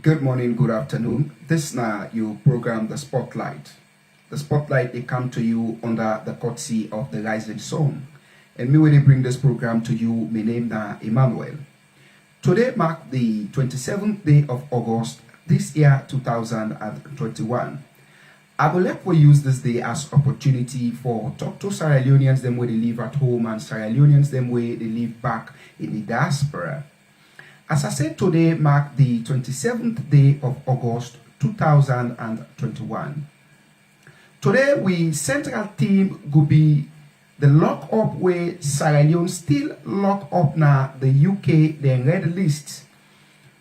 Good morning, good afternoon. This now you program The Spotlight. The Spotlight they come to you under the courtesy of the Rising Sun. And me when they bring this program to you, my name na Emmanuel. Today mark the 27th day of August this year 2021. I would like to use this day as opportunity for talk to Sierra Leoneans them where they live at home and Sierra Leoneans them where they live back in the diaspora. As I said, today mark the 27th day of August 2021. Today we central theme could be the lock up where Sierra Leone still lock up now the UK the red list.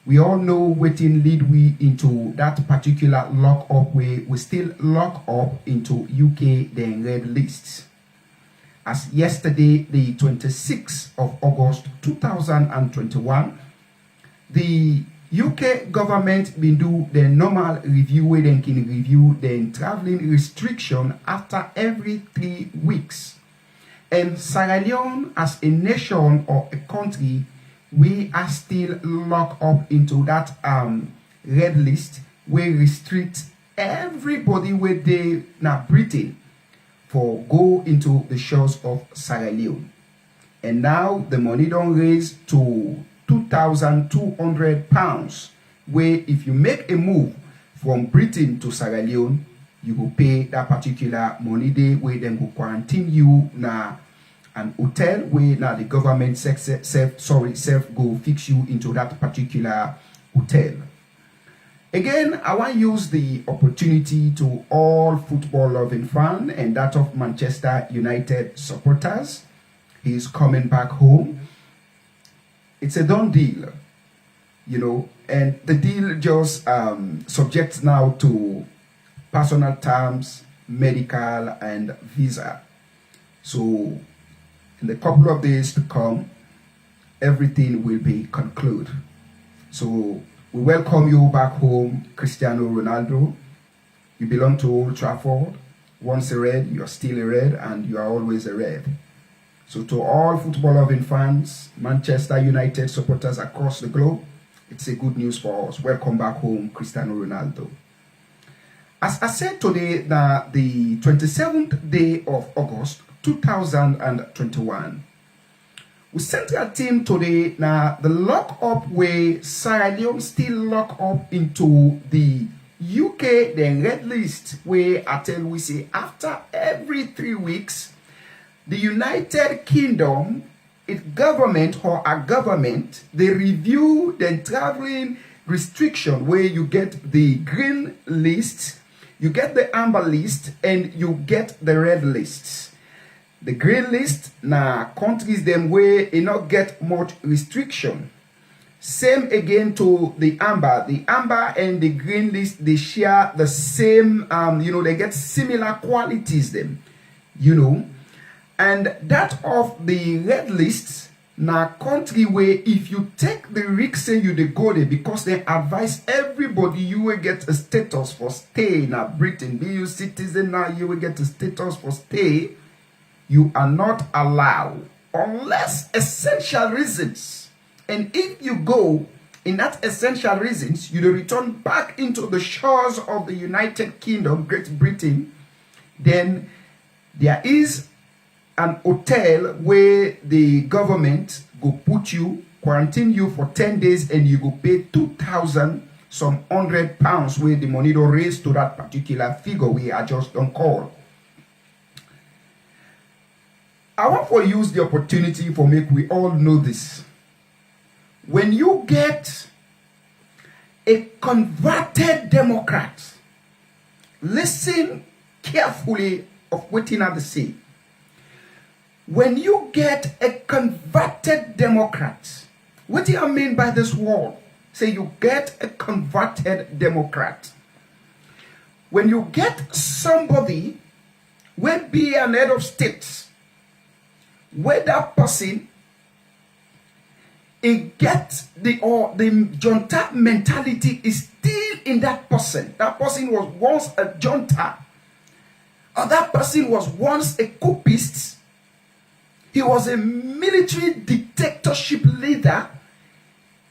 We all know waiting lead we into that particular lock up where we still lock up into UK the red list. As yesterday the 26th of August 2021, the UK government been do the normal review where they can review the traveling restriction after every 3 weeks. And Sierra Leone as a nation or a country, we are still locked up into that red list where restrict everybody where they now Britain for go into the shores of Sierra Leone. And now the money don't raise to £2,200, where if you make a move from Britain to Sierra Leone, you will pay that particular money day where then go quarantine you na an hotel where now the government self go fix you into that particular hotel. Again, I want to use the opportunity to all football loving fans and that of Manchester United supporters. He's coming back home. It's a done deal, and the deal just subject now to personal terms, medical and visa. So in the couple of days to come, everything will be concluded. So we welcome you back home, Cristiano Ronaldo. You belong to Old Trafford. Once a Red, you're still a Red, and you are always a Red. So to all football loving fans, Manchester United supporters across the globe, it's a good news for us. Welcome back home, Cristiano Ronaldo. As I said today, the 27th day of August 2021, we sent our team today now the lock up where Sierra Leone still lock up into the UK, the red list, where I tell we say after every 3 weeks, the United Kingdom, its government or a government, they review the traveling restriction where you get the green list, you get the amber list, and you get the red list. The green list, now countries them where you not get much restriction. Same again to the amber. The amber and the green list, they share the same, they get similar qualities them, And that of the red list, now country where if you take the risk say you dey go there because they advise everybody you will get a status for stay in Britain. Be you citizen now, you will get a status for stay. You are not allowed unless essential reasons. And if you go in that essential reasons, you will return back into the shores of the United Kingdom, Great Britain, then there is an hotel where the government go put you, quarantine you for 10 days, and you go pay 2,000 some £100 where the money don't raise to that particular figure we are just don't call. I want to use the opportunity for make we all know this. When you get a converted Democrat, listen carefully of what I say. When you get a converted Democrat, what do I mean by this word? Say you get a converted Democrat. When you get somebody will be an head of state, where that person get the junta mentality is still in that person. That person was once a junta, or that person was once a coupist. He was a military dictatorship leader.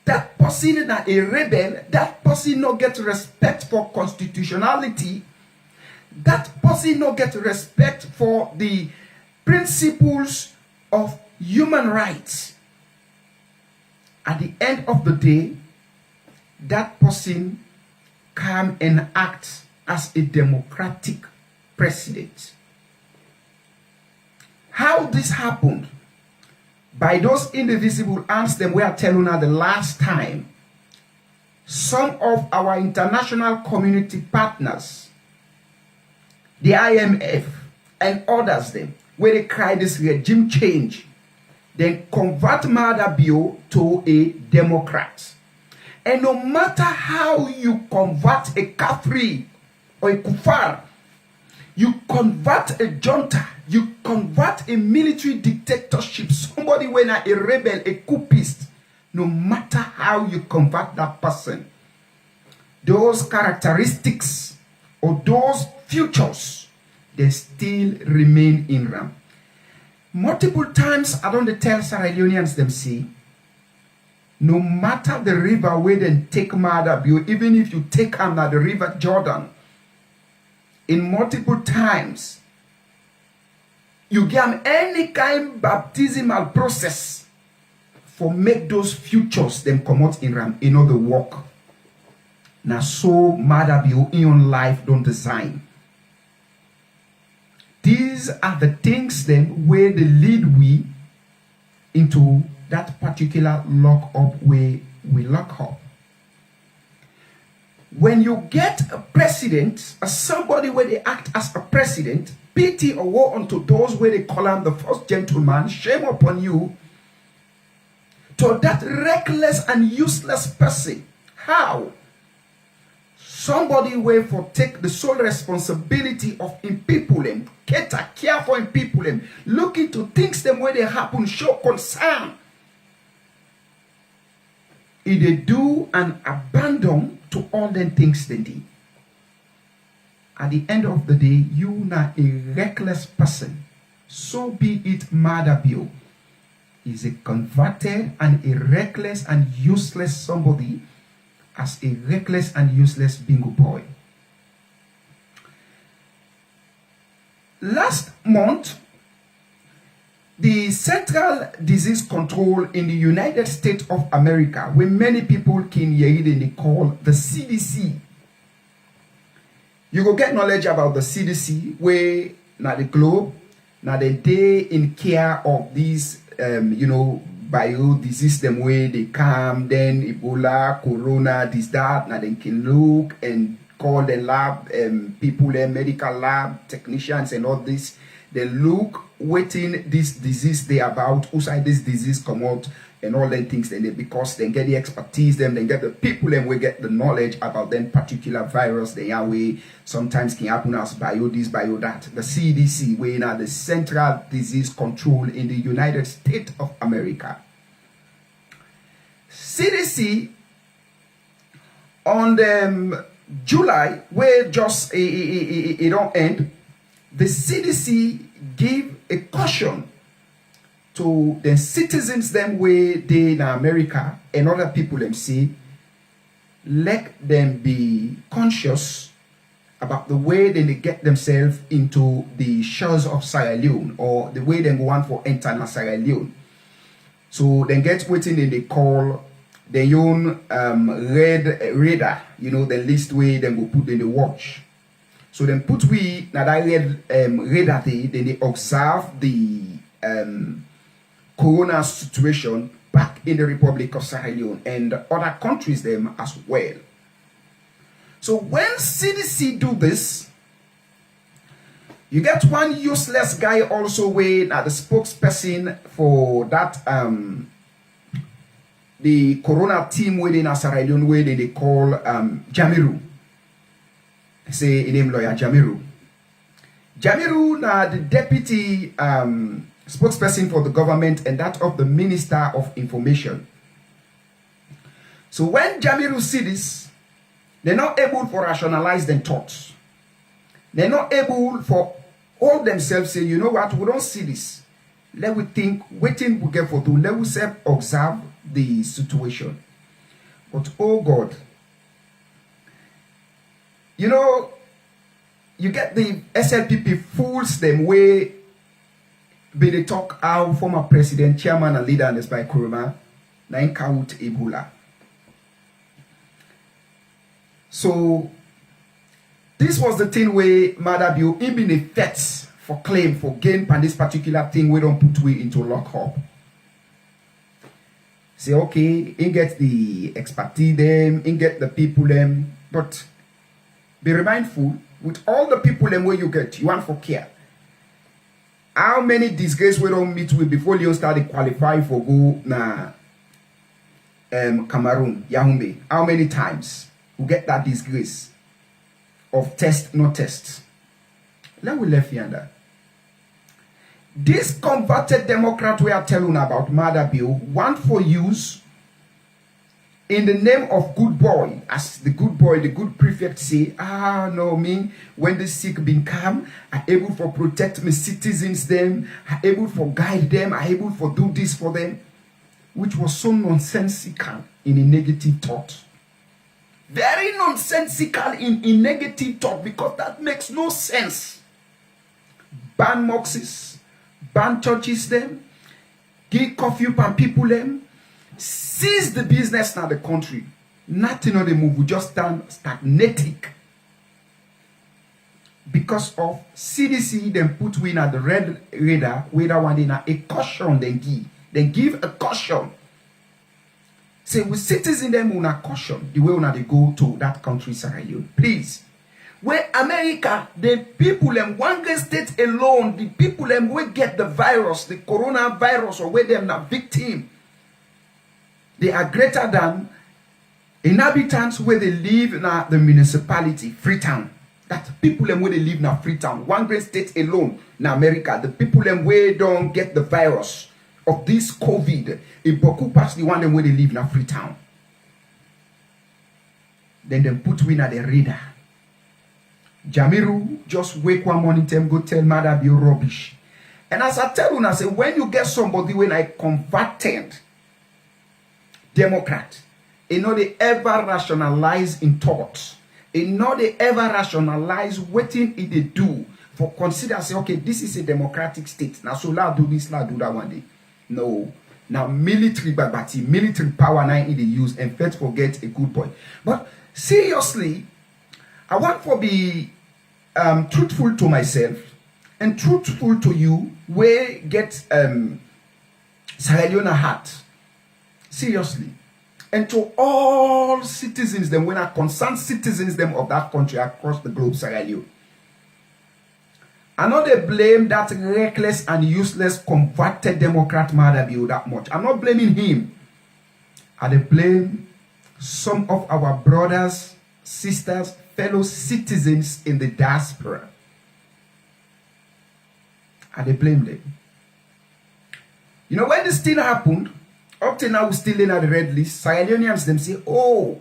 That person is a rebel. That person person not get respect for constitutionality, that person not get respect for the principles of human rights, at the end of the day, that person come and act as a democratic president. How this happened? By those indivisible hands them we are telling her the last time. Some of our international community partners, the IMF and others them, where they cry this regime change, then convert Madabio to a Democrat. And no matter how you convert a Kafri or a Kufar, you convert a junta, you convert a military dictatorship, somebody when a rebel, a coupist, no matter how you convert that person, those characteristics or those futures, they still remain in Ram. Multiple times I don't tell Sierra Leoneans them see, no matter the river where they take Madabio, even if you take them at the river Jordan, in multiple times, you give them any kind of baptismal process for make those futures them come out in Ram, in other work. Now so Madabio in your life don't design. These are the things then where they lead we into that particular lock up where we lock up. When you get a president, as somebody where they act as a president, pity or woe unto those where they call him the first gentleman, shame upon you, to that reckless and useless person. How? Somebody where for take the sole responsibility of in people them, care for in people them, look into things them where they happen, show concern. If they do and abandon to all them things they did. At the end of the day, you not a reckless person. So be it Madabio is a converted and a reckless and useless somebody as a reckless and useless bingo boy. Last month, the Central Disease Control in the United States of America, where many people can hear it and they call the CDC. You go get knowledge about the CDC, where now the globe, now they in care of these, bio disease them way they come, then Ebola, Corona, this, that, now they can look and call the lab, people, medical lab, technicians and all this. They look, waiting this disease they about, who side this disease come out, and all them things, then because they get the expertise, then they get the people, then we get the knowledge about them particular virus, they are way sometimes can happen as bio this, bio that. The CDC, where now the Central Disease Control in the United States of America. CDC on the July, where just it don't end, the CDC give a caution to the citizens them where they in America and other people them say, let them be conscious about the way they get themselves into the shores of Sierra Leone or the way they go on for internal Sierra Leone. So they get waiting and they call their own red radar, the list way they go put in the watch. So then put we now that red radar then they observe the corona situation back in the Republic of Sierra Leone and other countries them as well. So when CDC do this, you get one useless guy also way the spokesperson for that the corona team within Sierra Leone way they call Jamiru. Say name lawyer Jamiru. Jamiru now the deputy spokesperson for the government and that of the Minister of Information. So when Jamiru see this, they're not able to rationalize their thoughts. They're not able for all themselves say, you know what, we don't see this. Let we think, waiting we get for do, let we self observe the situation. But oh God, You know, you get the SLPP fools them way be they talk our former president, chairman, and leader, and this by Kuruma, nine count Ebola. So this was the thing where Madabio in been effects for claim for gain on this particular thing we don't put we into lockup. Say okay, in get the expertise them, in get the people them, but be mindful with all the people them where you get, you want for care. How many disgrace we don't meet with before you start to qualify for go na Cameroon, Yaoundé? How many times we get that disgrace of test, no test? Let we left yonder. This converted Democrat we are telling about murder bill want for use in the name of good boy, as the good boy, the good prefect say, no, me, when the sick been come, I able for protect my citizens them, I able for guide them, I able for do this for them, which was so nonsensical in a negative thought. Very nonsensical in negative thought, because that makes no sense. Ban mosques, ban churches them, give curfew pan people them, seize the business now the country. Nothing on the move, we just stand stagnating. Because of CDC, then put we at the red radar, whether one in a caution then give a caution. Say we citizens them on a caution, the way they go to that country, Sierra Leone. Please. Where America, the people in one state alone, the people them will get the virus, the coronavirus, or where them not victim. They are greater than inhabitants where they live in the municipality, Freetown. That people them where they live in Freetown. One great state alone in America. The people them where don't get the virus of this COVID. If Boku pass the one them where they live in Freetown. Then they put we in the radar. Jamiru just wake one morning time go tell mother be rubbish. And as I tell you, I say when you get somebody when I converted Democrat, you know they ever rationalize in thoughts. You know they ever rationalize what it they do for consider say okay, this is a democratic state. Now so let's do this, let's do that one day. No. Now military babati, military power now they use and first forget a good boy. But seriously, I want to be truthful to myself and truthful to you where get Sierra Leone heart. Seriously. And to all citizens, them when I concerned citizens them of that country across the globe, Sierra Leone. I know they blame that reckless and useless converted Democrat Madabio that much. I'm not blaming him. I blame some of our brothers, sisters, fellow citizens in the diaspora. And they blame them. You know, when this thing happened, up till now we're still in at the red list. Sierra Leoneans them say, oh,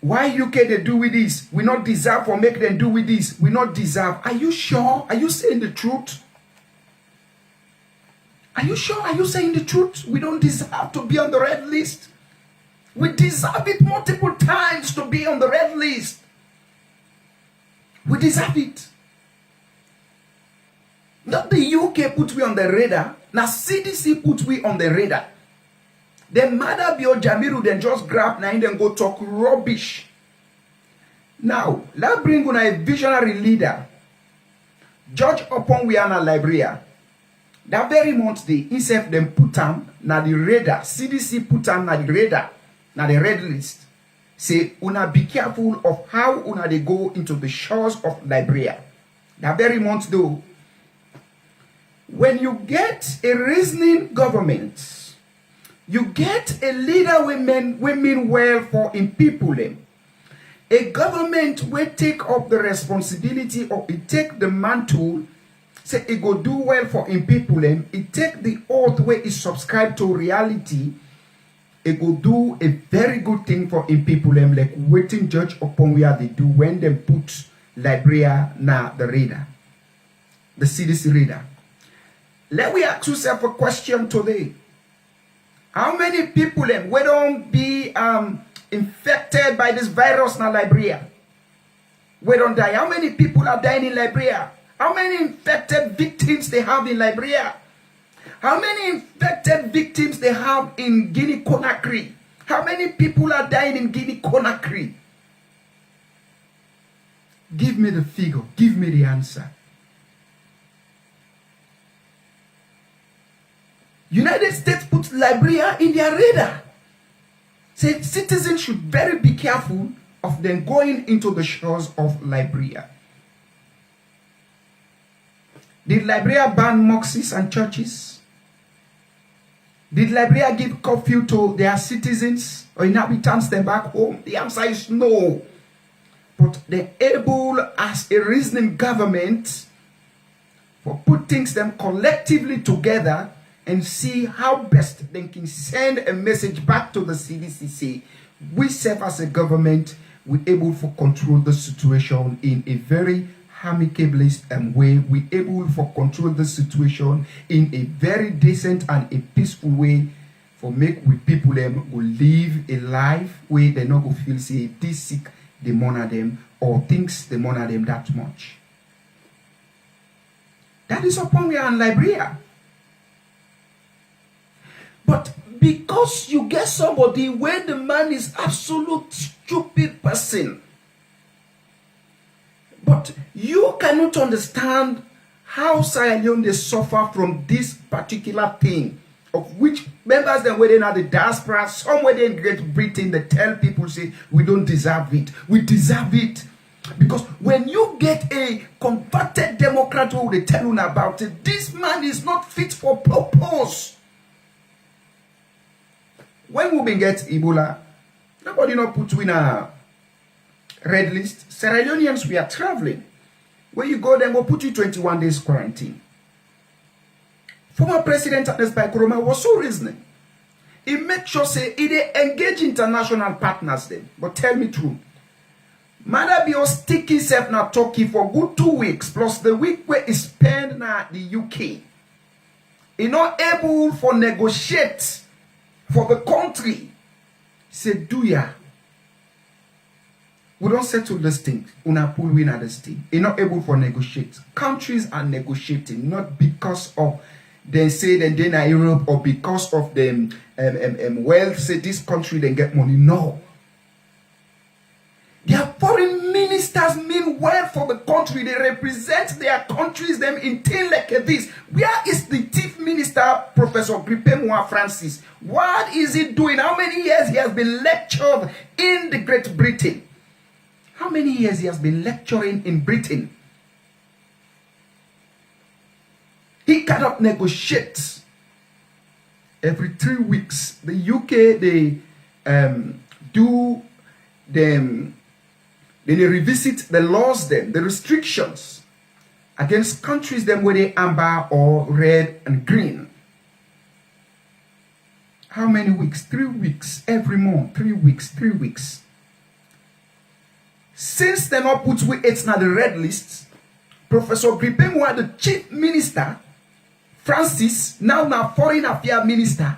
why UK they do with this? We not deserve for make them do with this. We not deserve. Are you sure? Are you saying the truth? Are you sure? Are you saying the truth? We don't deserve to be on the red list. We deserve it multiple times to be on the red list. We deserve it. Not the UK put we on the radar. Now CDC put we on the radar. Then Madabio Jamiru then just grab now and then go talk rubbish. Now, let's bring on a visionary leader. Judge upon we are na Liberia. That very month they himself them put on na the radar. CDC put on na the radar. Now the red list. Say, una be careful of how una they go into the shores of Liberia. That very month though, when you get a reasoning government, you get a leader women well for in people them. A government will take up the responsibility or it take the mantle, say it go do well for in people them, it take the oath where it subscribe to reality. It go do a very good thing for in people them, like waiting judge upon where they do when they put Liberia na the radar, the CDC radar. Let we ask yourself a question today. How many people them we don't be infected by this virus na Liberia? We don't die. How many people are dying in Liberia? How many infected victims they have in Liberia? How many infected victims they have in Guinea-Conakry? How many people are dying in Guinea-Conakry? Give me the figure. Give me the answer. United States put Liberia in their radar. Said citizens should very be careful of them going into the shores of Liberia. Did Liberia ban mosques and churches? Did Liberia give curfew to their citizens or inhabitants them back home? The answer is no. But they're able, as a reasoning government, for put things them collectively together and see how best they can send a message back to the CDC. Say, we serve as a government, we're able to control the situation in a very amicable way. We're able to control the situation in a very decent and a peaceful way for make with people them will live a life where they not go feel say this sick they monitor them or thinks they monitor them that much. That is upon we are in Liberia. But because you get somebody where the man is absolute stupid person, but you cannot understand how Sierra Leone they suffer from this particular thing, of which members then within the diaspora, somewhere in Great Britain, they tell people say we don't deserve it. We deserve it. Because when you get a converted Democrat who they tell you about it, this man is not fit for purpose. When we get Ebola, nobody not put you in a red list. Sierra Leoneans, we are traveling. When you go, then we'll put you 21 days quarantine. Former President Ernest Bai Koroma was so reasoning. He made sure say he dey engage international partners then. But tell me true. Madabio stick himself na Turkey for good 2 weeks, plus the week where he spent na the UK. He not able for negotiate for the country. He said, do ya? We don't settle this thing. Una pull win at this thing. He not able for negotiate. Countries are negotiating not because of they say then they are Europe or because of them wealth. Say this country then get money. No. Their foreign ministers mean well for the country. They represent their countries them in things like this. Where is the chief minister, Professor Gripemwa Francis? What is he doing? How many years he has been lectured in the Great Britain? How many years he has been lecturing in Britain? He cannot negotiate. Every 3 weeks, the UK they they revisit the laws then, the restrictions against countries then where they amber or red and green. How many weeks? 3 weeks every month. 3 weeks. 3 weeks. Since they not put we it's not the red list, Professor Gripemwa, the chief minister, Francis, now foreign affairs minister.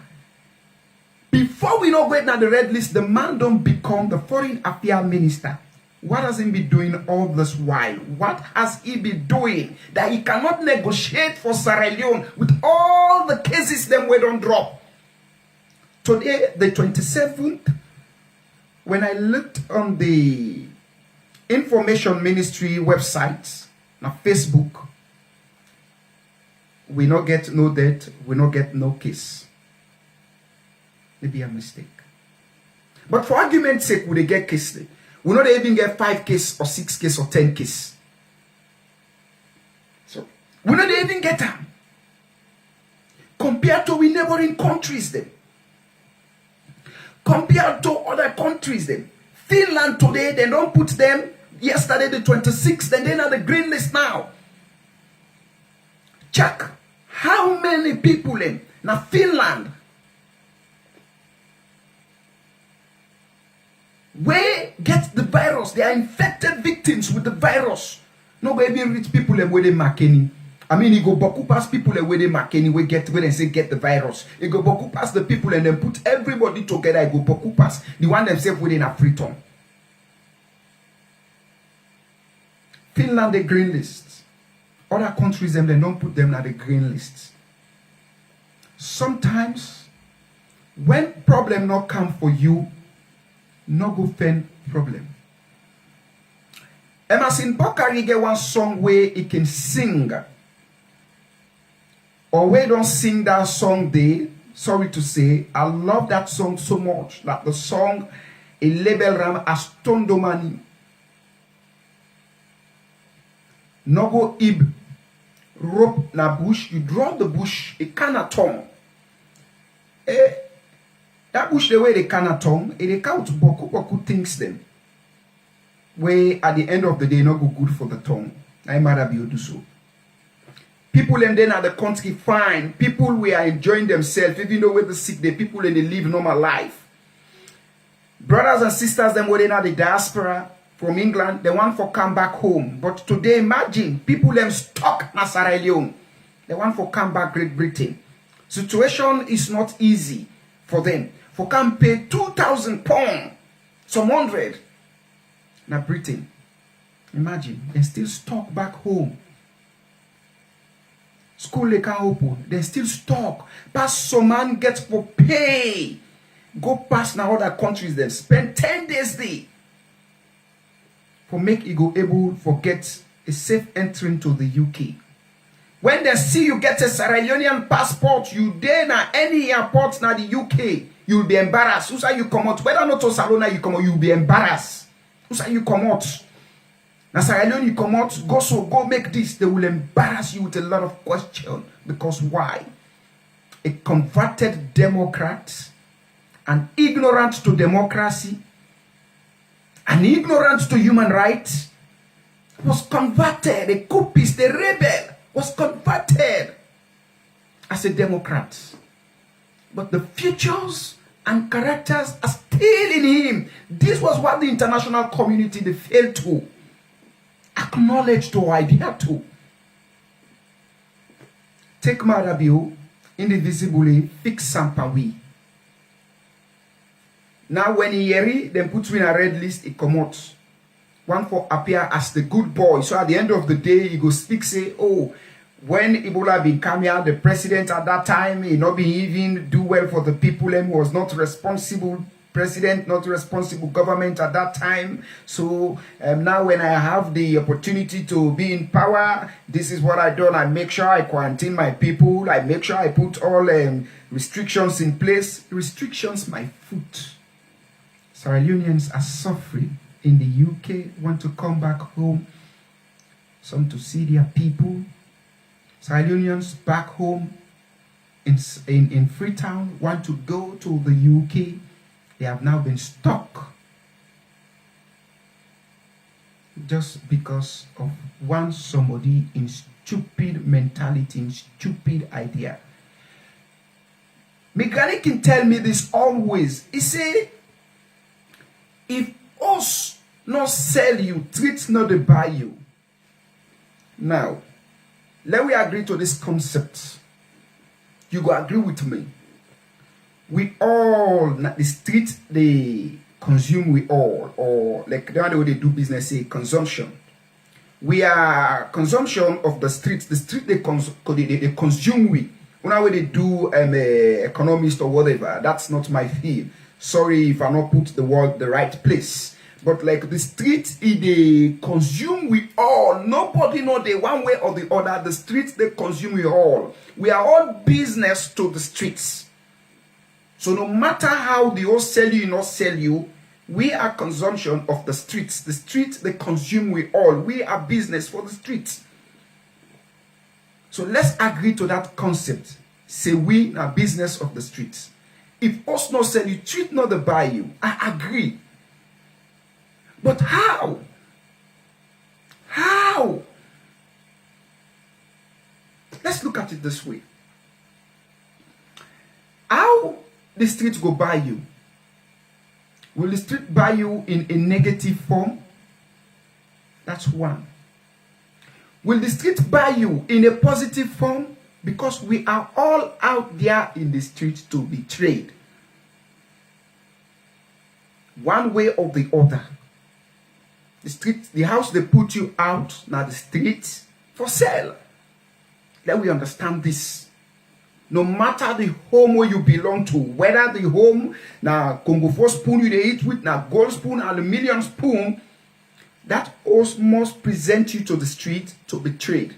Before we know wait now the red list, the man don't become the foreign affairs minister. What has he been doing all this while? What has he been doing that he cannot negotiate for Sierra Leone with all the cases them we don't drop? Today, the 27th, when I looked on the Information Ministry website, now Facebook, we not get no debt, we not get no case. Maybe a mistake. But for argument's sake, we they get case. We not even get 5 case or 6 case or 10 case. So we not even get them. Compared to we neighboring countries then. Compared to other countries then. Finland today, they don't put them yesterday the 26th, then they're on the green list now. Check how many people in now Finland where get the virus. They are infected victims with the virus. No baby rich people where they make any. I mean, you go boku past people where they make any we get where they say get the virus. You go boku past the people and then put everybody together. You go boku past the one themselves within a free tongue. Finland, the green list. Other countries, them, they don't put them on the green list. Sometimes, when problem not come for you, no go find problem. Emerson Bokari get one song where he can sing. Or where don't sing that song there. Sorry to say, I love that song so much. That the song, a label ram as Tondomani. No go ib. Rope na bush, you drop the bush, it cannot turn. That bush the way they cannot turn, it count boku things them. Where at the end of the day, not go good for the tongue. I might be able to do so. People and then at the country fine. People we are enjoying themselves, even though with the sick, the people and they live normal life. Brothers and sisters, them were in the diaspora from England, they want for come back home. But today, imagine people them stuck in Sierra Leone. They want for come back Great Britain. Situation is not easy for them. For come pay £2,000, some 100. Now Britain, imagine they still stuck back home. School they can't open. They still stuck. Pass some man gets for pay. Go past now other countries. Then spend 10 days there. For make you go able for get a safe entry to the UK. When they see you get a Sierra Leonean passport, you there na any airport na the UK, you'll be embarrassed. Who say you come out? Whether not to Salona you come out, you'll be embarrassed. Who say you come out? Na Sierra Leone you come out, go make this. They will embarrass you with a lot of questions. Because why? A converted Democrat, an ignorant to democracy, an ignorant to human rights, was converted. A coupist, a rebel, was converted as a Democrat. But the features and characters are still in him. This was what the international community they failed to acknowledge to idea to. Take Marabio, indivisibly fix Sampawi. Now when he hear them put you in a red list, it come out. One for appear as the good boy. So at the end of the day, he go speak, say, oh, when Ebola been coming out, the president at that time, he not be even do well for the people and was not responsible president, not responsible government at that time. So now when I have the opportunity to be in power, this is what I done. I make sure I quarantine my people. I make sure I put all restrictions in place. Restrictions, my foot. Sierra Leoneans are suffering in the UK, want to come back home. Some to see their people. Sierra Leoneans back home in Freetown want to go to the UK. They have now been stuck just because of somebody in stupid mentality, in stupid idea. Mechanic can tell me this always. He say, if us not sell you, treat not to buy you. Now, let me agree to this concept. You go agree with me. We all, the street, they consume we all, or like the way they do business, say consumption. We are consumption of the streets. The street they consume we. When way they do economist or whatever, that's not my field. Sorry if I not put the word the right place. But like the streets, they consume we all. Nobody know they one way or the other. The streets, they consume we all. We are all business to the streets. So no matter how they all sell you, not sell you, we are consumption of the streets. The streets, they consume we all. We are business for the streets. So let's agree to that concept. Say we are business of the streets. If us not sell you, treat not the buy you. I agree. But how? How? Let's look at it this way. How the street go buy you? Will the street buy you in a negative form? That's one. Will the street buy you in a positive form? Because we are all out there in the street to be traded. One way or the other. the house they put you out, now the street for sale. Let we understand this. No matter the home where you belong to, whether the home now Congo 4 spoon you they eat with, now gold spoon, aluminium spoon, that house must present you to the street to be trade.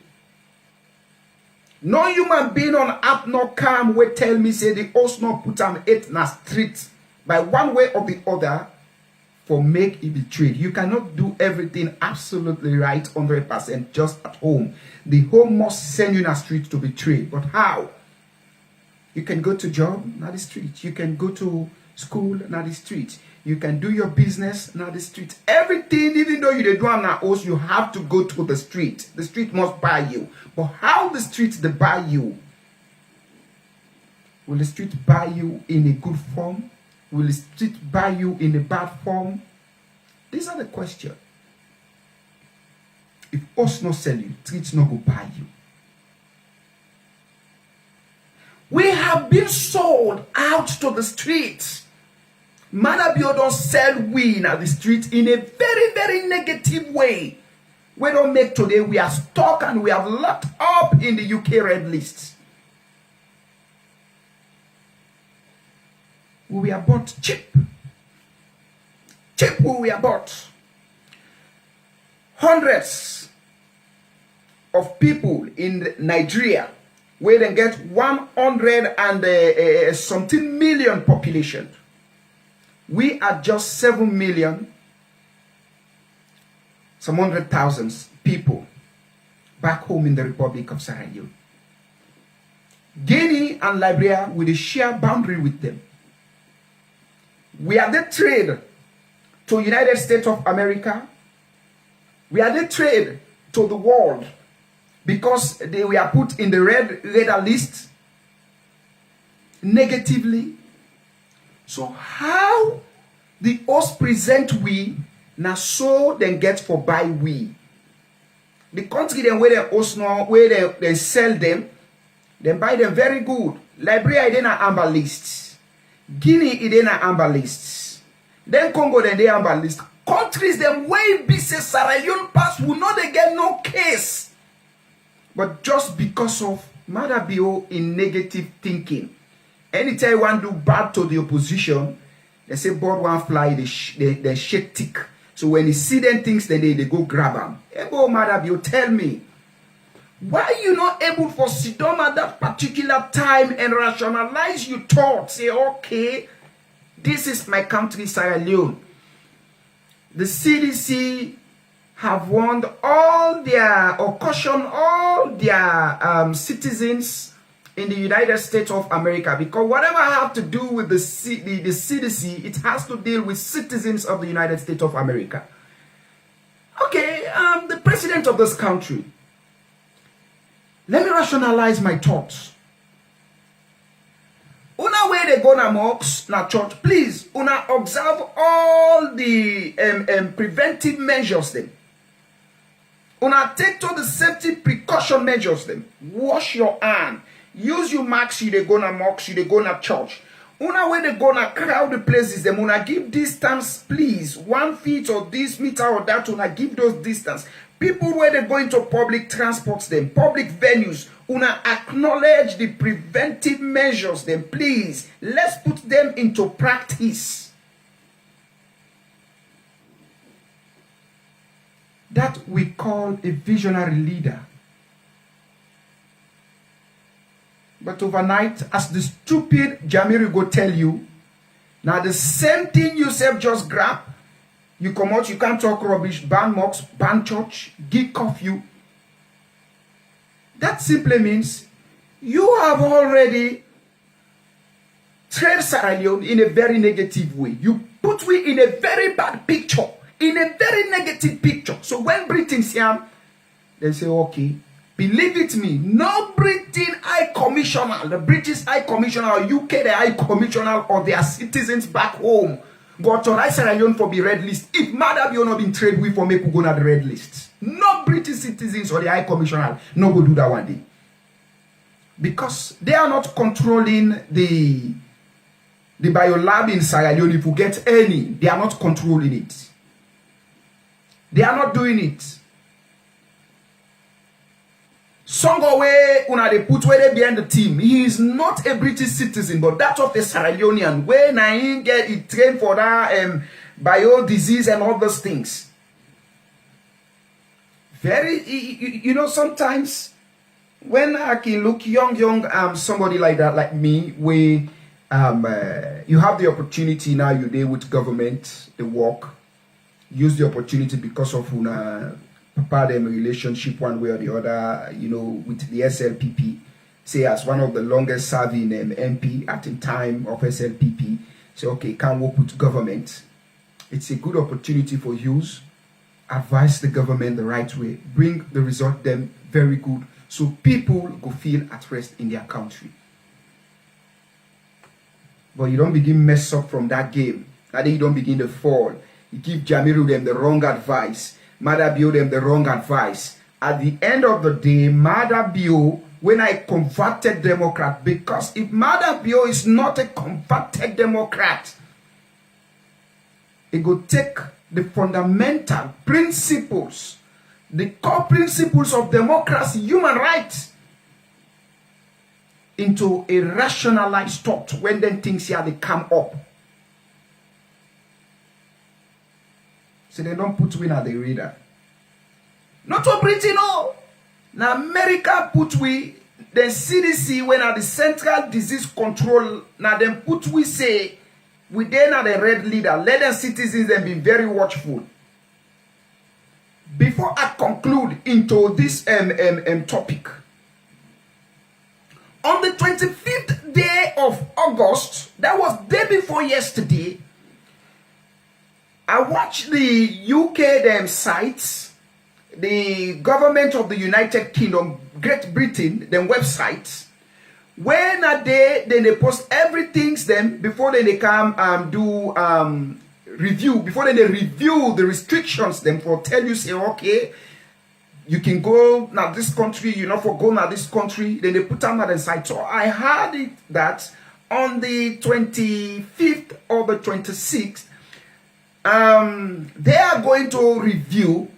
No human being on app no come will tell me say the house not put am eight na street by one way or the other for make it be trade. You cannot do everything absolutely right 100% just at home. The home must send you in a street to be trade. But how? You can go to job, not the street. You can go to school, not the street. You can do your business, not the street. Everything, even though you do on a house, you have to go to the street. The street must buy you. But how the street they buy you? Will the street buy you in a good form? Will the street buy you in a bad form? These are the questions. If us not sell you, streets not go buy you. We have been sold out to the streets. Manabio don't sell we at the street in a very, very negative way. We don't make today, we are stuck and we have locked up in the UK red list. We are bought cheap. Cheap we are bought. Hundreds of people in Nigeria where they get 100 and something million population. We are just 7 million, some 100,000 people back home in the Republic of Sierra Leone. Guinea and Liberia with a shared boundary with them. We are the trade to United States of America. We are the trade to the world because they were put in the red list negatively. So how the host present we now so then get for buy we. The country then where they host now where they sell them, then buy them very good. Liberia is in an amber list. Guinea is in an amber list. Then Congo then they amber list. Countries them way be say Sierra Leone pass will not they get no case. But just because of Madabio in negative thinking. Anytime you want to do bad to the opposition, they say bird one fly, they shake tick. So when you see them things, then they go grab them. Ebo Madabio, tell me, why you not able for sit down at that particular time and rationalize your thoughts? Say, okay, this is my country, Sierra Leone. The CDC have warned all their, or cautioned all their citizens in the United States of America, because whatever I have to do with the CDC, it has to deal with citizens of the United States of America. Okay, the president of this country. Let me rationalize my thoughts. Una way they go na mosque, na church, please, una observe all the preventive measures them. Una take to the safety precaution measures them. Wash your hand. Use your mask, you they go na mosque, you they go na church. Una way they go na crowd places, them una give distance, please. 1 feet or this meter or that, una give those distance. People where they go into public transports, them, public venues, una acknowledge the preventive measures, them, please. Let's put them into practice. That we call a visionary leader. But overnight, as the stupid Jamiru go tell you, now the same thing you self just grab, you come out, you can't talk rubbish, ban mocks, ban church, give curfew. That simply means you have already trained Sierra Leone in a very negative way. You put we in a very bad picture, in a very negative picture. So when Britain see them, they say, okay, believe it me, no Britain High Commissioner, the British High Commissioner or UK the High Commissioner or their citizens back home go authorize Sierra Leone for the red list. If Madab you not been trade with for make we go na the red list. No British citizens or the High Commissioner no go do that one day. Because they are not controlling the biolab in Sierra Leone if you get any. They are not controlling it. They are not doing it. Songo way una they put where they behind the team. He is not a British citizen, but that of a Sierra Leonean. When I get it trained for that bio disease and all those things. Very, you know, sometimes when I can look young, somebody like that, like me, we you have the opportunity now. You deal with government, the work. Use the opportunity because of una papa them relationship one way or the other. You know, with the SLPP, say as one of the longest serving MP at the time of SLPP. Say okay, can work with government. It's a good opportunity for use. Advise the government the right way. Bring the result them very good. So people go feel at rest in their country. But you don't begin mess up from that game. That you don't begin to fall. You give Jamiru them the wrong advice. Madabio them the wrong advice. At the end of the day, Madabio, when I converted Democrat, because if Madabio is not a converted Democrat, it will take the fundamental principles, the core principles of democracy, human rights, into a rationalized thought when then things here they come up. So they don't put win at the reader. Not for Britain, no. Now America put we the CDC when at the Central Disease Control. Now them put we say we then are the red leader. Let the citizens then be very watchful. Before I conclude into this topic, on the 25th day of August, that was day before yesterday, I watched the UK them sites, the government of the United Kingdom, Great Britain, them websites. When a day, then they post everything them before they come do review, before they review the restrictions them for tell you say okay, you can go now this country, you know for go now this country, then they put on that site. So I heard it that on the 25th or the 26th, they are going to review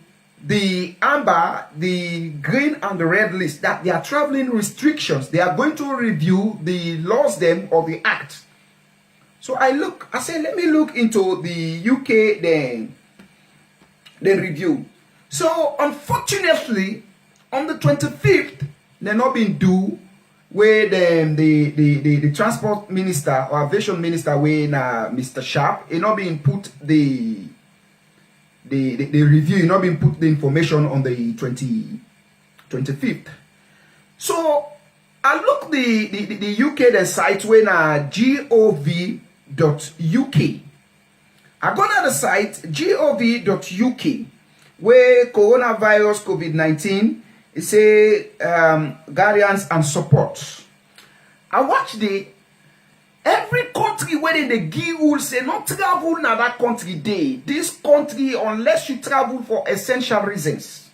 the amber, the green, and the red list, that they are traveling restrictions. They are going to review the laws them of the act. So I say, let me look into the UK then review. So unfortunately, on the 25th, they're not being due where the transport minister or aviation minister when Mr. Sharp, it not being put the review, not being put the information on the 25th. So I look the UK the site when gov.uk. I go to the site gov.uk where coronavirus COVID-19 it say guardians and support. I watch the every country where they give will say not travel na that country day. This country unless you travel for essential reasons.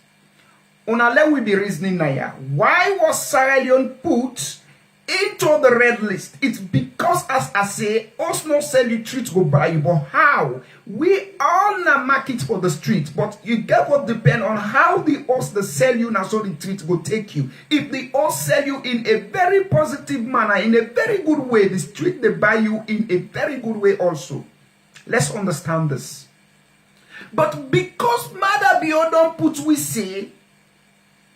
Let we be reasoning now. Why was Sierra Leone put into the red list? It's because as I say, us no sell you treat go buy you, but how? We all na market for the street, but you get what depend on how the us the sell you now so the treat go take you. If the us sell you in a very positive manner, in a very good way, the street they buy you in a very good way also. Let's understand this. But because Mother Bio don't put we say,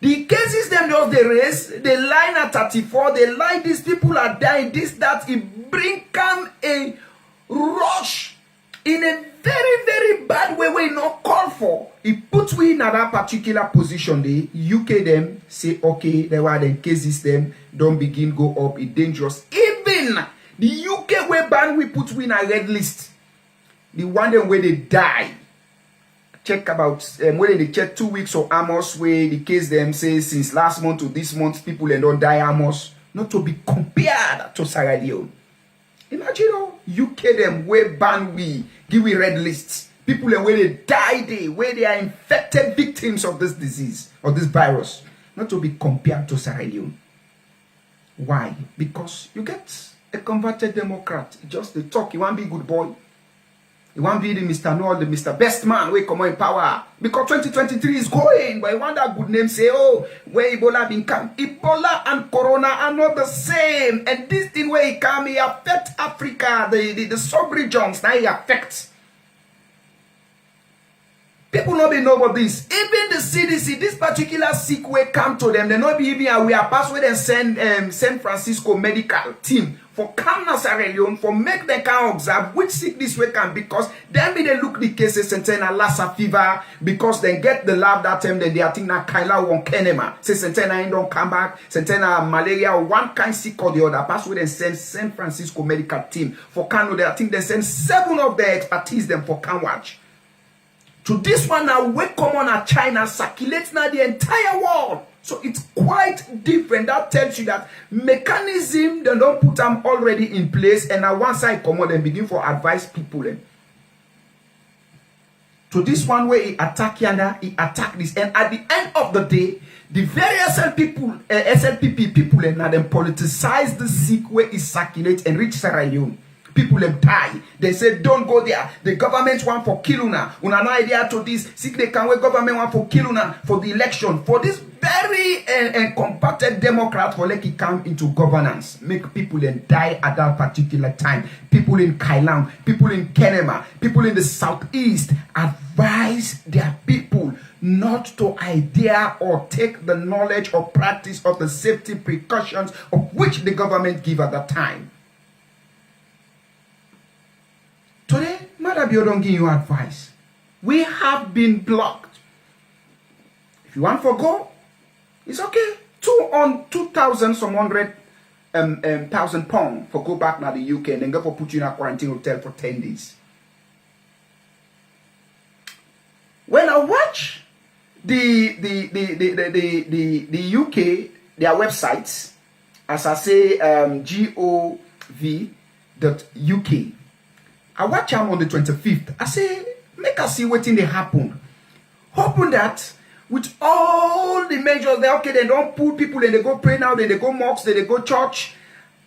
the cases them just they raise, they line at 34, they lie these people are dying, this, that, it bring come a rush in a very, very bad way we not call for. It puts we in that particular position. The UK them say, okay, there were the cases them don't begin go up, it's dangerous. Even the UK way ban we put we in a red list. The one them where they die. Check about when they check 2 weeks of Amos where the case them say since last month to this month people and don't die Amos, not to be compared to Sierra Leone. Imagine UK them where ban we give we red lists. People and where they die they where they are infected victims of this disease or this virus, not to be compared to Sierra Leone. Why? Because you get a converted Democrat, just the talk, you want to be good boy. You want to be the Mr. Noel, the Mr. Best Man, we come in power. Because 2023 is going, but I want that good name say, oh, where Ebola been come. Ebola and Corona are not the same. And this thing where it come, it affect Africa, the sub-regions, now it affects. People not be know about this. Even the CDC, this particular sick way come to them, they not be even aware. Pass where they send San Francisco medical team for come na Sierra Leone for make them can observe which sick this way can, because then be they look the cases and say na Lassa fever, because they get the lab that time, then they are think na Kaila one kenema. Say Sentena ain't don't come back, Sentena malaria or one kind sick or the other. Pass where they send San Francisco medical team for Kano. They I think they send 7 of their expertise them for can watch. To this one now, we come on at China, circulates now the entire world. So it's quite different. That tells you that mechanism, they don't put them already in place, and at one side come on and begin for advise people. To this one where he attack Yana, he attack this. And at the end of the day, the very SLPP people now them politicize the sick where it circulates and reach Sierra Leone. People them die. They say don't go there. The government want for Kiluna. Una no idea to this. Sick they can wait government want for Kiluna for the election. For this very compacted Democrat for like it come into governance. Make people then die at that particular time. People in Kailam, people in Kenema, people in the southeast advise their people not to idea or take the knowledge or practice of the safety precautions of which the government give at that time. Today, Mother Bio don't give you advice. We have been blocked. If you want for go, it's okay. 2,000 some hundred thousand pounds for go back now the UK and then go for put you in a quarantine hotel for 10 days. When I watch the UK, their websites, as I say, gov.uk. I watch them on the 25th. I say, make us see what thing they happen. Hoping that with all the measures, they don't pull people and they go pray now, then they go mosques, then they go church.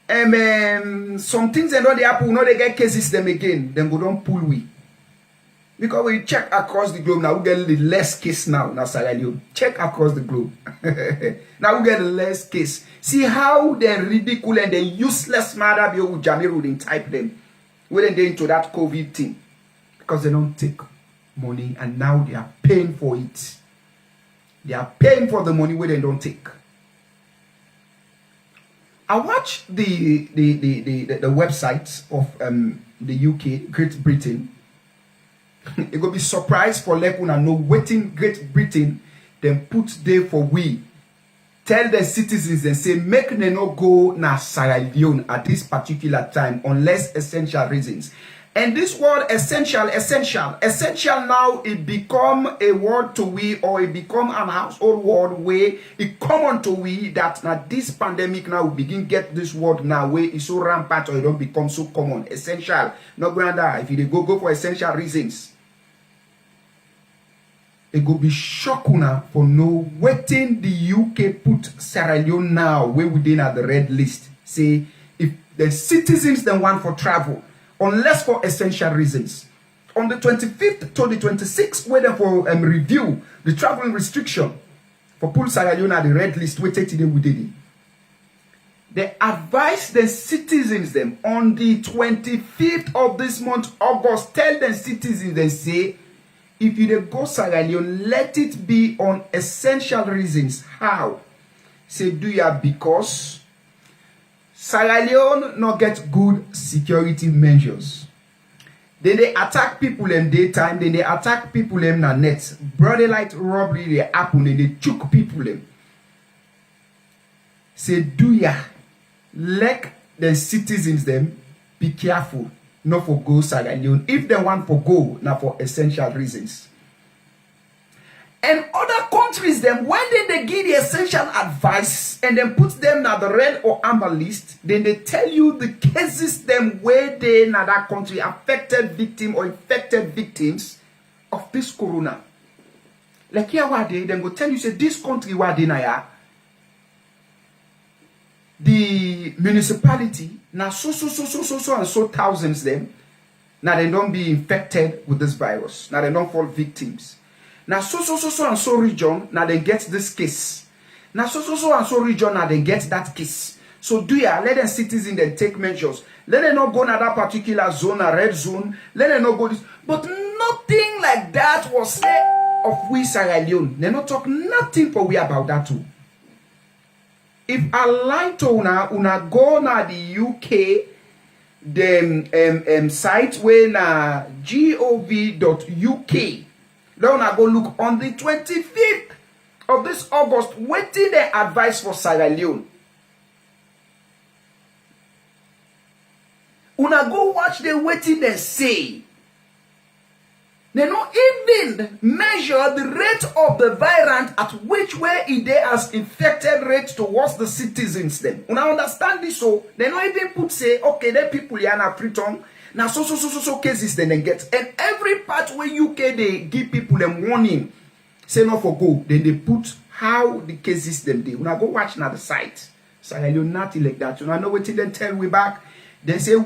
Some things they know they happen, now they get cases them again. Then go don't pull we. Because we check across the globe, now we get the less case now, Sierra Leone. Check across the globe. Now we get the less case. See how they ridiculous and they useless matter be with Jamiru in type them. When they into that COVID thing, because they don't take money and now they are paying for it. They are paying for the money where they don't take. I watched the websites of the UK, Great Britain. You go be surprised for like when I know waiting Great Britain then put there for we. Tell the citizens and say, make them not go na Sierra Leone at this particular time unless essential reasons. And this word essential now it become a word to we, or it become an household word where it common to we that now this pandemic now we begin get this word now where it's so rampant or it don't become so common. Essential. Not going there. If you go for essential reasons. It go be shockuna for no waiting the UK put Sierra Leone now where we did at the red list. Say if the citizens then want for travel, unless for essential reasons. On the 25th to the 26th, where they for review the traveling restriction for put Sierra Leone at the red list, we take today we did it. They advise the citizens them on the 25th of this month, August, tell the citizens they say, if you go Sierra Leone, let it be on essential reasons. How? Say, do ya because Sierra Leone not get good security measures. Then they attack people in daytime, then they attack people in the net. Brother light robbery, they happen, and they choke people in. Say, do ya let the citizens them be careful. Not for go Sierra Leone. If they want for go, now for essential reasons. And other countries, them when they give the essential advice and then put them na the red or amber list, then they tell you the cases them where they in that country affected victim or infected victims of this corona. Like here what they then go tell you say this country where they na the municipality now so and so thousands them Now they don't be infected with this virus. Now they don't fall victims. Now so and so region, now they get this case. Now so and so region, now they get that case. So do ya, let them citizens then take measures. Let them not go to that particular zone, a red zone. Let them not go this. But nothing like that was said of we Sierra Leone. They not talk nothing for we about that too. If I lie to una go na the UK, the site where na gov.uk. Let una go look on the 25th of this August. Waiting the advice for Sierra Leone. Una go watch the waiting they say. They don't even measure the rate of the variant at which way it has infected rate towards the citizens then. Una understand this? So they don't even put say, okay, then people here na preton. Now so cases then they get. And every part where UK they give people them warning. Say no for go. Then they put how the cases them they. Una go watch now the site. So I do nothing like that. Una know what they tell we back. They say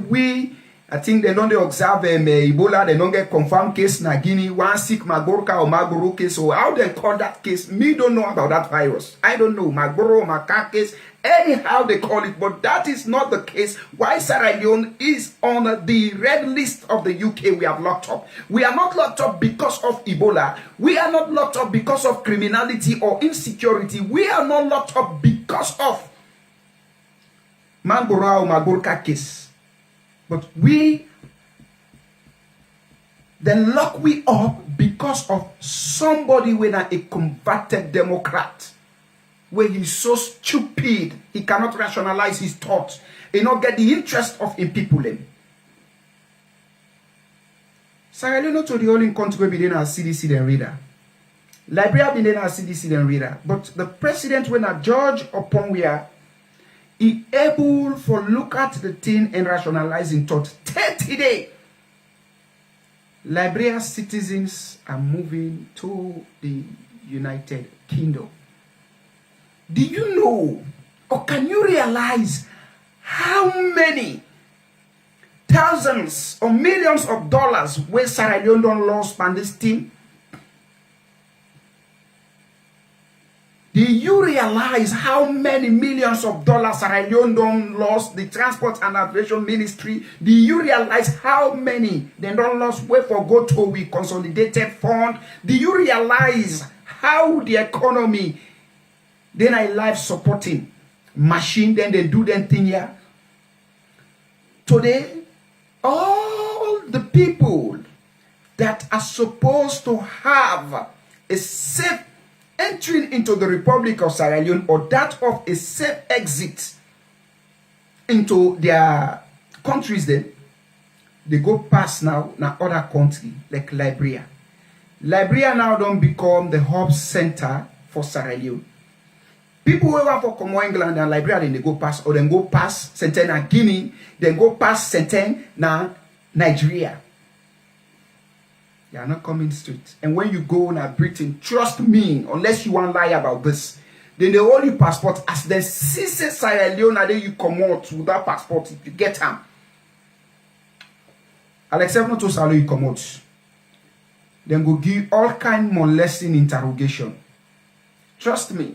I think they don't observe Ebola, they don't get confirmed case na Guinea, one sick Magorka or Magoro case. So how they call that case? Me don't know about that virus. I don't know. Magoro, Maca case, anyhow they call it. But that is not the case. Why Sierra Leone is on the red list of the UK we have locked up. We are not locked up because of Ebola. We are not locked up because of criminality or insecurity. We are not locked up because of Magora or Magorka case. But we then lock we up because of somebody when a converted Democrat, where he's so stupid he cannot rationalize his thoughts, he not get the interest of in people. Sierra Leone to the only country where be in our CDC then reader. Liberia be in our CDC then reader. But the president when a judge upon where he able for look at the thing and rationalize in thought. 30 days. Liberia citizens are moving to the United Kingdom. Do you know or can you realize how many thousands or millions of dollars where Sierra Leone don't lost on this team? Do you realize how many millions of dollars Sierra Leone don't lost the Transport and Aviation Ministry? Do you realize how many they don't lost where for go to we consolidated fund? Do you realize how the economy then I life supporting machine then they do them thing here? Today, all the people that are supposed to have a safe entering into the Republic of Sierra Leone or that of a safe exit into their countries, then they go past now other country like Liberia. Liberia now don't become the hub center for Sierra Leone. People who want for Como England and Liberia, then they go past, or then go past Senten na Guinea, then go past Senten na Nigeria. You are not coming straight. And when you go na Britain, trust me, unless you want to lie about this, then they hold you passport as the CC Sierra Leone, and then you come out with that passport if you get them. Alex not to salary you come out. Then go give all kind molesting interrogation. Trust me,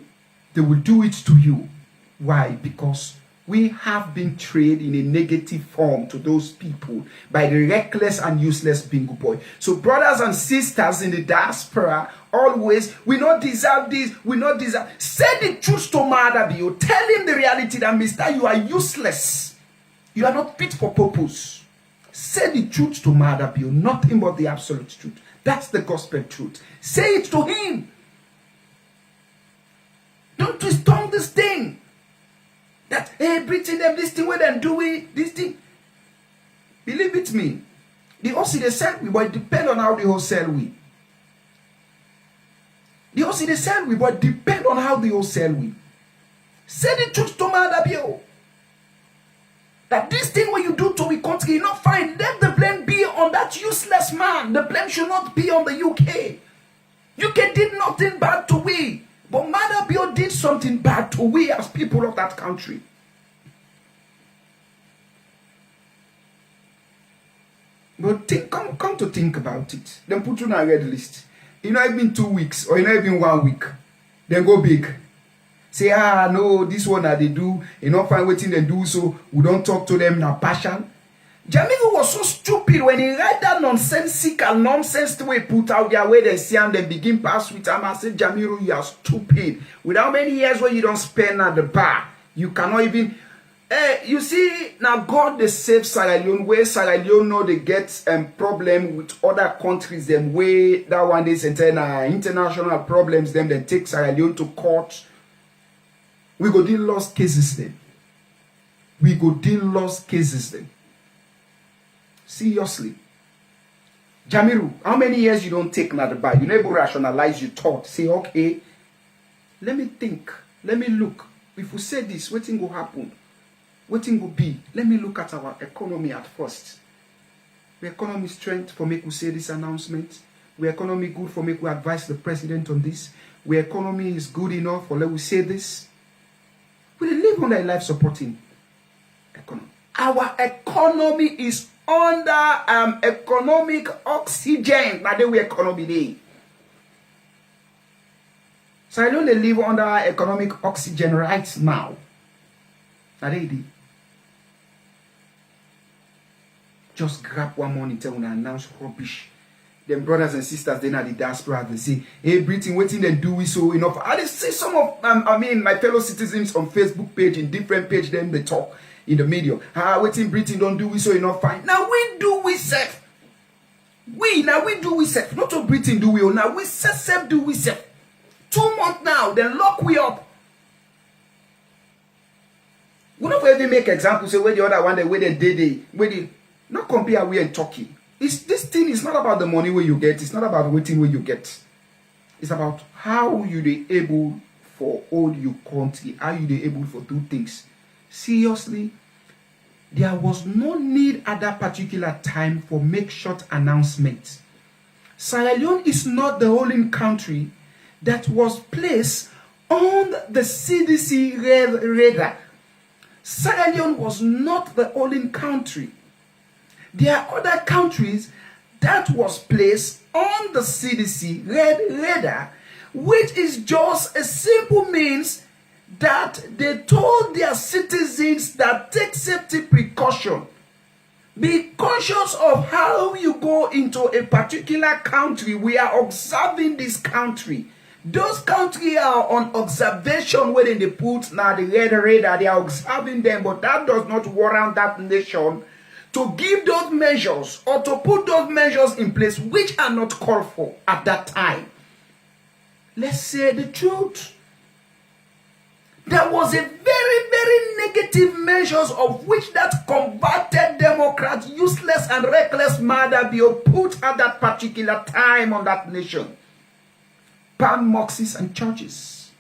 they will do it to you. Why? Because we have been trained in a negative form to those people by the reckless and useless bingo boy. So brothers and sisters in the diaspora, always, we not deserve this, we not deserve. Say the truth to Madabio. Tell him the reality that, mister, you are useless. You are not fit for purpose. Say the truth to Madabio, nothing but the absolute truth. That's the gospel truth. Say it to him. Don't twist on this thing. That, hey, Britain, them this thing, where them do it, this thing. Believe it me. The OC they sell we, but it depend on how the whole sell we. The OC they sell we, but depend on how the whole sell we. Say the truth to Madabio. That this thing what you do to we country, you not fine. Let the blame be on that useless man. The blame should not be on the UK. UK did nothing bad to we. But Madabio did something bad to we as people of that country. But come to think about it. Then put you on a red list. You know, even 2 weeks or you know, even 1 week. Then go big. Say, no, this one that they do, you know, find waiting they do, so we don't talk to them now passion. Jamiru was so stupid when he write that nonsensical nonsense way put out there where they see and they begin pass with him. I said, Jamiru, you are stupid. With how many years where you don't spend at the bar, you cannot even. You see, now God they save Sierra Leone, where Sierra Leone know they get problem with other countries, them way that one day international problems, them they take Sierra Leone to court. We go deal lost cases then. We go deal lost cases then. Seriously. Jamiru, how many years you don't take now the bar? You never rationalize your thought. Say, okay, let me think. Let me look. If we say this, what thing will happen? What thing will be? Let me look at our economy at first. The economy strength for make we say this announcement. We economy good for make we advise the president on this. We economy is good enough for let we say this. We live on a life supporting economy. Our economy is under economic oxygen. Now we economy day. So I don't live under economic oxygen right now. Now they did. Just grab one monitor and announce rubbish. Them brothers and sisters, they are the diaspora. They say, hey, Britain, waiting and do we so enough. I see some of, my fellow citizens on Facebook page, in different page, then they talk in the media. Waiting Britain don't do we so enough fine. Now we do we self. We do we self. Not to Britain do we, now we self do we self. 2 months now, then lock we up. We don't even make examples, say where the other one, where they not compare we in Turkey. This thing is not about the money where you get. It's not about waiting where you get. It's about how you they able for all your country. How you they able for do things. Seriously, there was no need at that particular time for make short announcements. Sierra Leone is not the only country that was placed on the CDC radar. Sierra Leone was not the only country. There are other countries that was placed on the CDC radar, which is just a simple means that they told their citizens that take safety precaution. Be conscious of how you go into a particular country. We are observing this country. Those countries are on observation where they put now the red radar. They are observing them, but that does not warrant that nation to give those measures or to put those measures in place which are not called for at that time. Let's say the truth. There was a very, very negative measures of which that converted Democrats, useless and reckless murder be put at that particular time on that nation. Ban mosques and churches.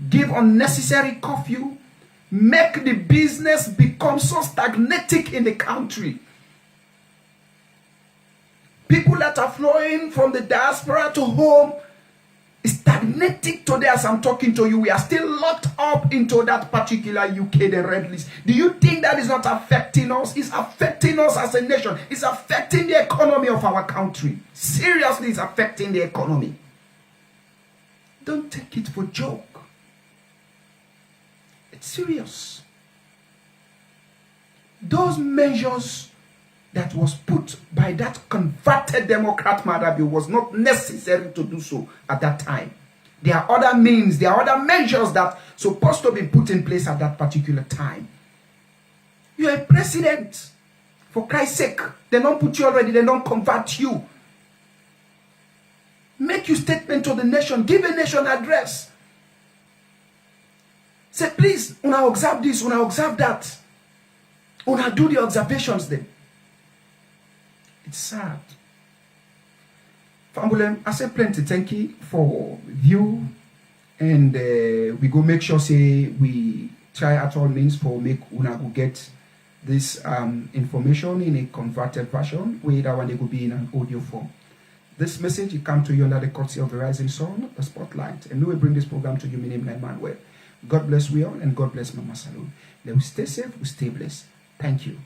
Give unnecessary curfew. Make the business become so stagnating in the country. People that are flowing from the diaspora to home is stagnating today as I'm talking to you. We are still locked up into that particular UK, the red list. Do you think that is not affecting us? It's affecting us as a nation. It's affecting the economy of our country. Seriously, it's affecting the economy. Don't take it for a joke. It's serious. Those measures that was put by that converted Democrat mother bill was not necessary to do so at that time. There are other means, there are other measures that supposed to be put in place at that particular time. You are a president. For Christ's sake, they don't put you already, they don't convert you. Make your statement to the nation, give a nation address. Say, please, una observe this, una observe that. Una do the observations then. It's sad. Family, I say plenty thank you for view. And we go make sure say we try at all means for make una go get this information in a converted version, where that one they will be in an audio form. This message will come to you under the courtesy of the Rising Sun, the Spotlight. And we will bring this program to you. My name is Emmanuel. God bless we all, and God bless Mama Salon. Let us stay safe, we stay blessed. Thank you.